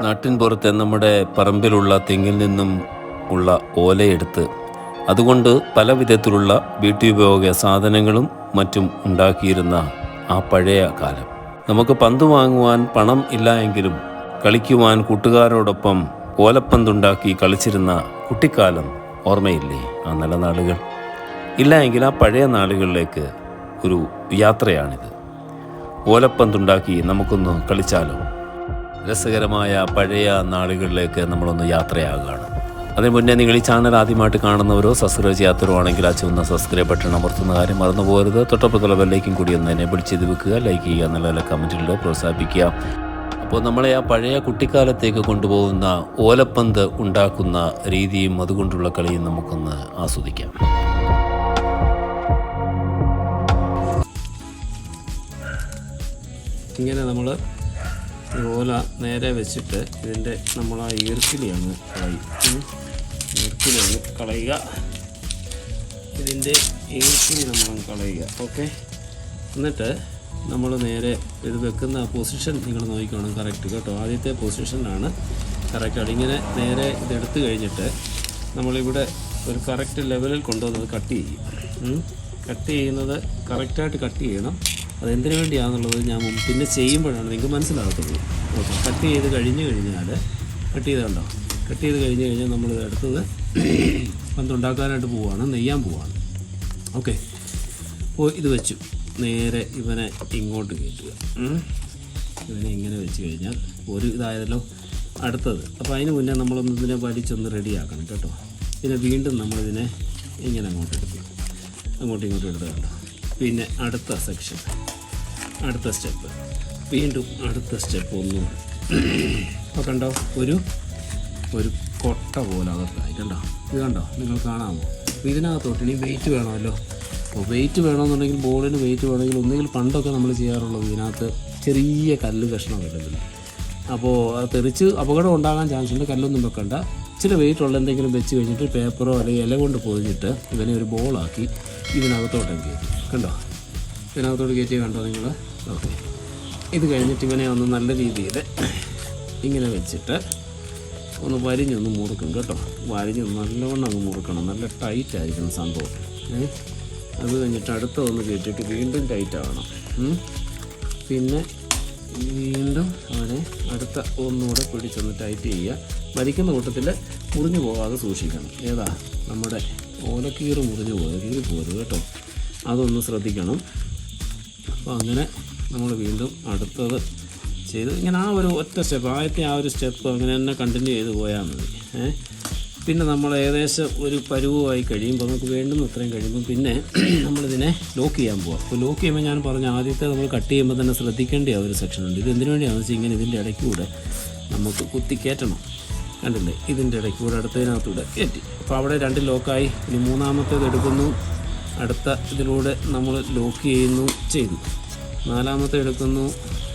നാട്ടിൻപുറത്തെ നമ്മുടെ പറമ്പിലുള്ള തെങ്ങിൽ നിന്നും ഉള്ള ഓലയെടുത്ത് അതുകൊണ്ട് പല വിധത്തിലുള്ള വീട്ടുപയോഗ സാധനങ്ങളും മറ്റും ഉണ്ടാക്കിയിരുന്ന ആ പഴയ കാലം. നമുക്ക് പന്ത് വാങ്ങുവാൻ പണം ഇല്ല എങ്കിലും കളിക്കുവാൻ കൂട്ടുകാരോടൊപ്പം ഓലപ്പന്തുണ്ടാക്കി കളിച്ചിരുന്ന കുട്ടിക്കാലം ഓർമ്മയില്ലേ? ആ നല്ല നാളുകൾ. ഇല്ല എങ്കിൽ ആ പഴയ നാളുകളിലേക്ക് ഒരു യാത്രയാണിത്. ഓലപ്പന്തുണ്ടാക്കി നമുക്കൊന്ന് കളിച്ചാലോ? രസകരമായ പഴയ നാളുകളിലേക്ക് നമ്മളൊന്ന് യാത്രയാകുകയാണ്. അതിന് മുന്നേ നിങ്ങൾ ഈ ചാനൽ ആദ്യമായിട്ട് കാണുന്നവരോ സബ്സ്ക്രൈബ് ചെയ്യാത്തവരോ ആണെങ്കിൽ ആ ചുവന്ന സബ്സ്ക്രൈബ് ബട്ടൺ അമർത്തുന്ന കാര്യം മറന്നു പോകരുത്. തൊട്ടപ്പുറത്തുള്ള ബെല്ലൈക്കൻ കൂടി ഒന്ന് എനേബിൾ ചെയ്ത് വെക്കുക, ലൈക്ക് ചെയ്യുക, നല്ല കമൻറ്റിലൂടെ പ്രോത്സാഹിപ്പിക്കുക. അപ്പോൾ നമ്മളെ ആ പഴയ കുട്ടിക്കാലത്തേക്ക് കൊണ്ടുപോകുന്ന ഓലപ്പന്ത് ഉണ്ടാക്കുന്ന രീതിയും അതുകൊണ്ടുള്ള കളിയും നമുക്കൊന്ന് ആസ്വദിക്കാം. ഇങ്ങനെ നമ്മൾ ഓല നേരെ വെച്ചിട്ട് ഇതിൻ്റെ നമ്മൾ ആ ഈർക്കിലിയാണ് കളയുക. ഇതിൻ്റെ ഈർക്കിലി നമ്മൾ കളയുക. ഓക്കെ, എന്നിട്ട് നമ്മൾ നേരെ ഇത് വെക്കുന്ന പൊസിഷൻ നിങ്ങൾ നോക്കിക്കോണം, കറക്റ്റ് കേട്ടോ. ആദ്യത്തെ പൊസിഷനാണ് കറക്റ്റാണ്. ഇങ്ങനെ നേരെ ഇതെടുത്ത് കഴിഞ്ഞിട്ട് നമ്മളിവിടെ ഒരു കറക്റ്റ് ലെവലിൽ കൊണ്ടുവന്നത് കട്ട് ചെയ്യും. കട്ട് ചെയ്യുന്നത് കറക്റ്റായിട്ട് കട്ട് ചെയ്യണം. അതെന്തിനു വേണ്ടിയാണെന്നുള്ളത് ഞാൻ പിന്നെ ചെയ്യുമ്പോഴാണ് നിങ്ങൾക്ക് മനസ്സിലാകത്തുള്ളൂ. ഓക്കെ, കട്ട് ചെയ്ത് കഴിഞ്ഞാൽ കട്ട് ചെയ്ത് കഴിഞ്ഞാൽ നമ്മൾ അടുത്തത് പന്തുണ്ടാക്കാനായിട്ട് പോവുകയാണ്, നെയ്യാൻ പോവുകയാണ്. ഓക്കെ, അപ്പോൾ ഇത് വെച്ചു. നേരെ ഇവനെ ഇങ്ങോട്ട് കയറ്റുക. ഇവനെ ഇങ്ങനെ വെച്ച് കഴിഞ്ഞാൽ ഒരു ഇതായതല്ലോ അടുത്തത്. അപ്പോൾ അതിന് മുന്നേ നമ്മളൊന്ന് ഇതിനെ വലിച്ചൊന്ന് റെഡിയാക്കണം കേട്ടോ. പിന്നെ വീണ്ടും നമ്മളിതിനെ ഇങ്ങനെ അങ്ങോട്ടും ഇങ്ങോട്ടും എടുത്ത് കണ്ടോ. പിന്നെ അടുത്ത സെക്ഷൻ, അടുത്ത സ്റ്റെപ്പ്, വീണ്ടും അടുത്ത സ്റ്റെപ്പ് ഒന്നും. അപ്പോൾ കണ്ടോ, ഒരു കൊട്ട പോലെ അകത്തായി. ഇത് കണ്ടോ, നിങ്ങൾ കാണാമോ? അപ്പോൾ ഇതിനകത്തോട്ട് ഇനി വെയിറ്റ് വേണമല്ലോ. അപ്പോൾ വെയിറ്റ് വേണമെന്നുണ്ടെങ്കിൽ, ബോളിന് വെയിറ്റ് വേണമെങ്കിൽ ഒന്നുകിൽ പണ്ടൊക്കെ നമ്മൾ ചെയ്യാറുള്ളത് ഇതിനകത്ത് ചെറിയ കല്ല് കഷ്ണം കിട്ടുന്നില്ല. അപ്പോൾ അത് തെറിച്ച് അപകടം ഉണ്ടാകാൻ ചാൻസ് ഉണ്ട്. കല്ലൊന്നും വെക്കണ്ട, ചില വെയിറ്റുള്ള എന്തെങ്കിലും വെച്ച് കഴിഞ്ഞിട്ട് പേപ്പറോ അല്ലെങ്കിൽ ഇല കൊണ്ട് പൊതിഞ്ഞിട്ട് ഇവനെ ഒരു ബോളാക്കി ഇതിനകത്തോട്ടൊക്കെ കയറ്റി. കണ്ടോ, ഇതിനകത്തോട്ട് കയറ്റി കണ്ടോ നിങ്ങൾ? ഓക്കെ, ഇത് കഴിഞ്ഞിട്ട് ഇവനെ ഒന്ന് നല്ല രീതിയിൽ ഇങ്ങനെ വെച്ചിട്ട് ഒന്ന് വരിഞ്ഞൊന്ന് മുറുക്കും കേട്ടോ. നല്ലവണ്ണം അങ്ങ് മുറുക്കണം, നല്ല ടൈറ്റ് ആയിരിക്കണം സംഭവം. അത് കഴിഞ്ഞിട്ട് അടുത്ത ഒന്ന് കയറ്റിയിട്ട് വീണ്ടും ടൈറ്റ് ആവണം. പിന്നെ വീണ്ടും അവനെ അടുത്ത ഒന്നുകൂടെ പിടിച്ചൊന്ന് ടൈറ്റ് ചെയ്യുക. വലിക്കുന്ന കൂട്ടത്തിൽ മുറിഞ്ഞു പോകാതെ സൂക്ഷിക്കണം. ഏതാ നമ്മുടെ ഓലക്കീറ് മുറിഞ്ഞു പോയത്, കീറിപ്പോയത് കേട്ടോ, അതൊന്ന് ശ്രദ്ധിക്കണം. അപ്പോൾ അങ്ങനെ നമ്മൾ വീണ്ടും അടുത്തത് ചെയ്ത് ഇങ്ങനെ ആ ഒരു ഒറ്റ സ്റ്റെപ്പ്, ആദ്യത്തെ ആ ഒരു സ്റ്റെപ്പ് അങ്ങനെ തന്നെ കണ്ടിന്യൂ ചെയ്ത് പോയാൽ മതി. പിന്നെ നമ്മൾ ഏകദേശം ഒരു പരുവമായി കഴിയുമ്പോൾ നമുക്ക് വേണ്ടുന്ന അത്രയും കഴിയുമ്പോൾ പിന്നെ നമ്മളിതിനെ ലോക്ക് ചെയ്യാൻ പോകാം. അപ്പോൾ ലോക്ക് ചെയ്യുമ്പോൾ ഞാൻ പറഞ്ഞ ആദ്യത്തെ നമ്മൾ കട്ട് ചെയ്യുമ്പോൾ തന്നെ ശ്രദ്ധിക്കേണ്ട ആ ഒരു സെക്ഷനുണ്ട്. ഇത് എന്തിനു വേണ്ടിയാണെന്ന് വെച്ചാൽ ഇങ്ങനെ ഇതിൻ്റെ ഇടയ്ക്കൂടെ നമുക്ക് കുത്തി കയറ്റണം. കണ്ടില്ലേ, ഇതിൻ്റെ ഇടയ്ക്കൂടെ അടുത്തതിനകത്തൂടെ കയറ്റി. അപ്പോൾ അവിടെ 2 ലോക്കായി. ഇനി മൂന്നാമത്തേത് എടുക്കുന്നു, അടുത്ത ഇതിലൂടെ നമ്മൾ ലോക്ക് ചെയ്യുന്നു, ചെയ്തു. നാലാമത്തെ എടുക്കുന്നു,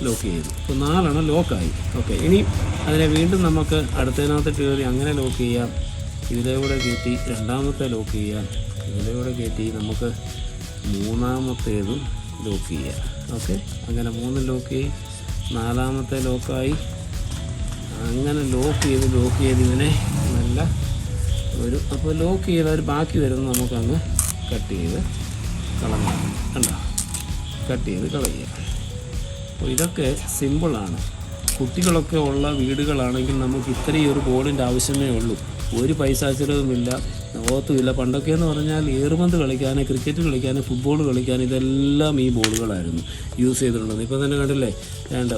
ലോക്ക് ചെയ്തു. ഇപ്പോൾ 4 ലോക്കായി. ഓക്കെ, ഇനി അതിനെ വീണ്ടും നമുക്ക് അടുത്തതിനകത്ത് കയറി അങ്ങനെ ലോക്ക് ചെയ്യാം. ഇതിലെ കൂടെ കയറ്റി രണ്ടാമത്തെ ലോക്ക് ചെയ്യാം. ഇതിലെ കൂടെ കയറ്റി നമുക്ക് മൂന്നാമത്തേതും ലോക്ക് ചെയ്യാം. ഓക്കെ, അങ്ങനെ 3 ലോക്ക് ചെയ്യും. 4ാമത്തെ ലോക്കായി. അങ്ങനെ ലോക്ക് ചെയ്ത് ഇതിനെ നല്ല ഒരു, അപ്പോൾ ലോക്ക് ചെയ്താൽ ബാക്കി വരുന്നത് നമുക്കങ്ങ് കട്ട് ചെയ്ത് കളഞ്ഞാൽ കണ്ടോ, കട്ട് ചെയ്ത് കളയുക. അപ്പോൾ ഇതൊക്കെ സിമ്പിളാണ്. കുട്ടികളൊക്കെ ഉള്ള വീടുകളാണെങ്കിൽ നമുക്ക് ഇത്രയും ഒരു ബോളിൻ്റെ ആവശ്യമേ ഉള്ളൂ. ഒരു പൈസ ചിലവുമില്ല, ഓത്തുമില്ല. പണ്ടൊക്കെ എന്ന് പറഞ്ഞാൽ ഏറുപന്ത് കളിക്കാൻ, ക്രിക്കറ്റ് കളിക്കാൻ, ഫുട്ബോൾ കളിക്കാൻ ഇതെല്ലാം ഈ ബോളുകളായിരുന്നു യൂസ് ചെയ്തിട്ടുള്ളത്. ഇപ്പോൾ തന്നെ കണ്ടില്ലേ,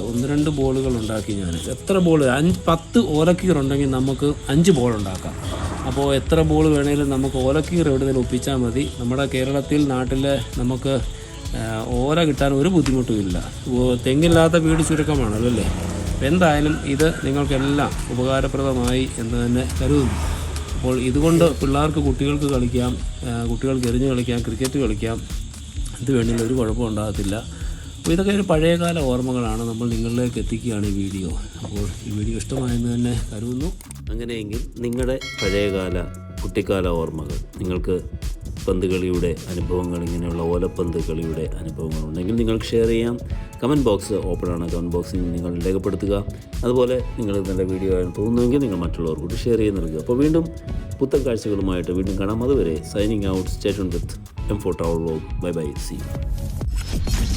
1-2 ബോളുകൾ ഉണ്ടാക്കി ഞാൻ. എത്ര ബോൾ, 10 ഓലക്കീറുണ്ടെങ്കിൽ നമുക്ക് 5 ബോൾ ഉണ്ടാക്കാം. അപ്പോൾ എത്ര ബോൾ വേണമെങ്കിലും നമുക്ക് ഓലക്കീർ എവിടെയെങ്കിലും ഒപ്പിച്ചാൽ മതി. നമ്മുടെ നാട്ടിൽ നമുക്ക് ഓല കിട്ടാൻ ഒരു ബുദ്ധിമുട്ടുമില്ല. തെങ്ങില്ലാത്ത വീട് ചുരുക്കമാണല്ലോ അല്ലേ. എന്തായാലും ഇത് നിങ്ങൾക്കെല്ലാം ഉപകാരപ്രദമായി എന്ന് തന്നെ കരുതുന്നു. അപ്പോൾ ഇതുകൊണ്ട് കുട്ടികൾക്ക് കളിക്കാം, കുട്ടികൾക്ക് എറിഞ്ഞ് കളിക്കാം, ക്രിക്കറ്റ് കളിക്കാം, ഇത് വേണമെങ്കിൽ ഒരു കുഴപ്പം ഉണ്ടാകത്തില്ല. അപ്പോൾ ഇതൊക്കെ ഒരു പഴയകാല ഓർമ്മകളാണ് നമ്മൾ നിങ്ങളിലേക്ക് എത്തിക്കുകയാണ് ഈ വീഡിയോ. അപ്പോൾ ഈ വീഡിയോ ഇഷ്ടമായെന്ന് തന്നെ കരുതുന്നു. അങ്ങനെയെങ്കിൽ നിങ്ങളുടെ പഴയകാല കുട്ടിക്കാല ഓർമ്മകൾ, നിങ്ങൾക്ക് പന്ത് കളിയുടെ അനുഭവങ്ങൾ, ഇങ്ങനെയുള്ള ഓലപ്പന്ത് കളിയുടെ അനുഭവങ്ങളുണ്ടെങ്കിൽ നിങ്ങൾക്ക് ഷെയർ ചെയ്യാം. Comment box ഓപ്പണാണ്. കമൻറ്റ് ബോക്സിൽ നിങ്ങൾ രേഖപ്പെടുത്തുക. അതുപോലെ നിങ്ങൾ നല്ല വീഡിയോ ആണെന്ന് തോന്നുമെങ്കിൽ നിങ്ങൾ മറ്റുള്ളവർക്ക് കൂടി ഷെയർ ചെയ്ത് നൽകുക. അപ്പോൾ വീണ്ടും പുത്തൻ കാഴ്ചകളുമായിട്ട് വീണ്ടും കാണാം. അതുവരെ signing out. Stay tuned with M4 Travel Vlog. Bye bye. See U.